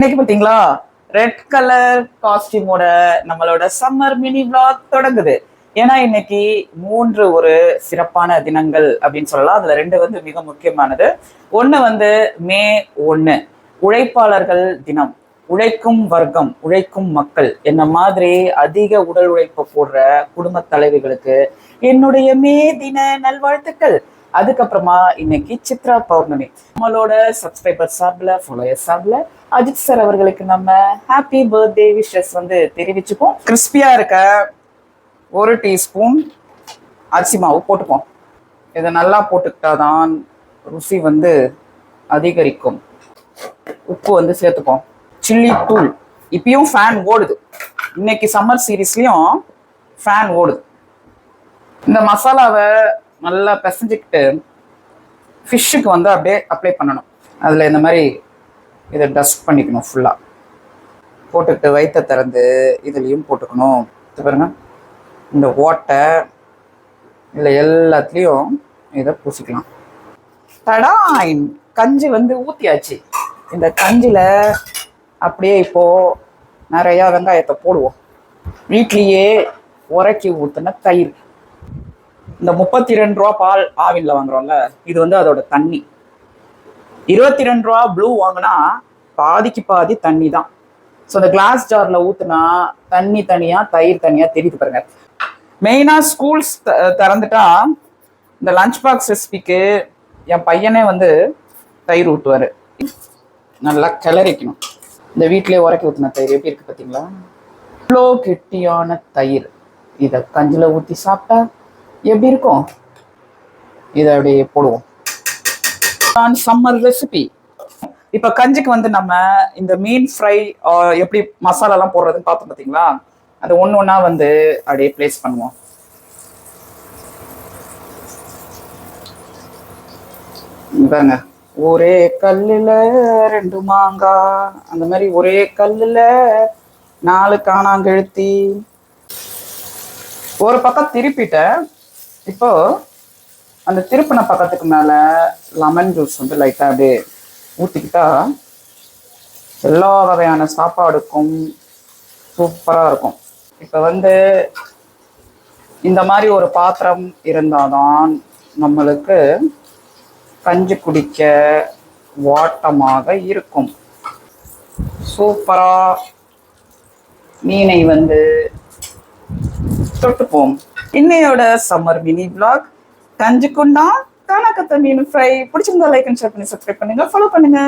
இன்னைக்கு பாத்தீங்களா, red colour காஸ்டியூமோட நம்மளோட சம்மர் மினி vlog தொடங்குது. ஏன்னா இன்னைக்கு ஒரு சிறப்பான தினங்கள் அப்படின்னு சொல்லலாம். அதுல ரெண்டு மிக முக்கியமானது. ஒண்ணு மே 1 உழைப்பாளர்கள் தினம். உழைக்கும் வர்க்கம், உழைக்கும் மக்கள் என்ன மாதிரி அதிக உடல் உழைப்பு போடுற குடும்ப தலைவிகளுக்கு என்னுடைய மே தின நல்வாழ்த்துக்கள். அதுக்கப்புறமா இன்னைக்கு சித்ரா பௌர்ணமி. நம்மளோட சப்ஸ்கிரைபர் சார்பில், ஃபாலோயர் சார்பில் அஜித் சார் அவர்களுக்கு நம்ம ஹாப்பி பர்த்டே விஷஸ் தெரிவிச்சுப்போம். கிறிஸ்பியா இருக்க 1 டீஸ்பூன் அரிசி மாவு போட்டுப்போம். இதை நல்லா போட்டுக்கிட்டாதான் ருசி அதிகரிக்கும். உப்பு சேர்த்துப்போம். சில்லி தூள். இப்பயும் ஃபேன் ஓடுது. இன்னைக்கு சம்மர் சீரீஸ்லயும் ஃபேன் ஓடுது. இந்த மசாலாவை நல்லா பிசைஞ்சுக்கிட்டு ஃபிஷ்ஷுக்கு அப்படியே அப்ளை பண்ணணும். அதில் இந்த மாதிரி இதை டஸ்ட் பண்ணிக்கணும். ஃபுல்லாக போட்டுக்கிட்டு வயிற்ற திறந்து இதுலேயும் போட்டுக்கணும். பாருங்க, இந்த ஓட்டை இதில் எல்லாத்துலேயும் இதை பூசிக்கலாம். தடாயின் கஞ்சி ஊற்றியாச்சு. இந்த கஞ்சியில் அப்படியே இப்போது நிறையா வெங்காயத்தை போடுவோம். வீட்லேயே உரைக்கி ஊற்றின தயிர். இந்த 32 ரூபா பால் ஆவின்ல வாங்குறோம்ல, இது அதோட தண்ணி. 22 ரூபா ப்ளூ வாங்கினா பாதிக்கு பாதி தண்ணி தான். ஸோ இந்த கிளாஸ் ஜார்ல ஊத்துனா தண்ணி தனியா தயிர் தனியா தெரியுது பாருங்க. மெயினா ஸ்கூல்ஸ் திறந்துட்டா இந்த லஞ்ச் பாக்ஸ் ரெசிபிக்கு என் பையனே தயிர் ஊட்டுவாரு. நல்லா கிளறிக்கணும். இந்த வீட்டிலேயே உரைக்கி ஊத்துன தயிர் எப்படி இருக்கு பார்த்தீங்களா? இவ்வளோ கெட்டியான தயிர் இதை கஞ்சில ஊற்றி சாப்பிட்டா எப்படி இருக்கும்? இதை அப்படியே போடுவோம். Summer recipe. இப்ப கஞ்சிக்கு நம்ம இந்த மீன் ஃப்ரை எப்படி மசாலா எல்லாம் போடுறதுன்னு பார்த்தோம் பார்த்தீங்களா? அது ஒண்ணா அப்படியே பிளேஸ் பண்ணுவோம். பாருங்க, ஒரே கல்லுல 2 மாங்காய், அந்த மாதிரி ஒரே கல்லுல 4 காணாங்கெழுத்தி. ஒரு பக்கம் திருப்பிட்டேன். இப்போ அந்த திருப்பின பக்கத்துக்கு மேல லெமன் ஜூஸ் லைட்டா அப்படியே ஊத்திக்கிட்டா எல்லா வகையான சாப்பாடுக்கும் சூப்பரா இருக்கும். இப்ப இந்த மாதிரி ஒரு பாத்திரம் இருந்தாதான் நம்மளுக்கு கஞ்சி குடிக்க வாட்டமாக இருக்கும். சூப்பரா மீனை தொட்டுப்போம். இன்னையோட சம்மர் மினி vlog கஞ்சிக்குண்டா காணாக்கத்த மீன் ஃப்ரை பிடிச்சிருந்தா லைக் அண்ட் ஷேர் பண்ணி சப்ஸ்கிரைப் பண்ணுங்க, ஃபாலோ பண்ணுங்க.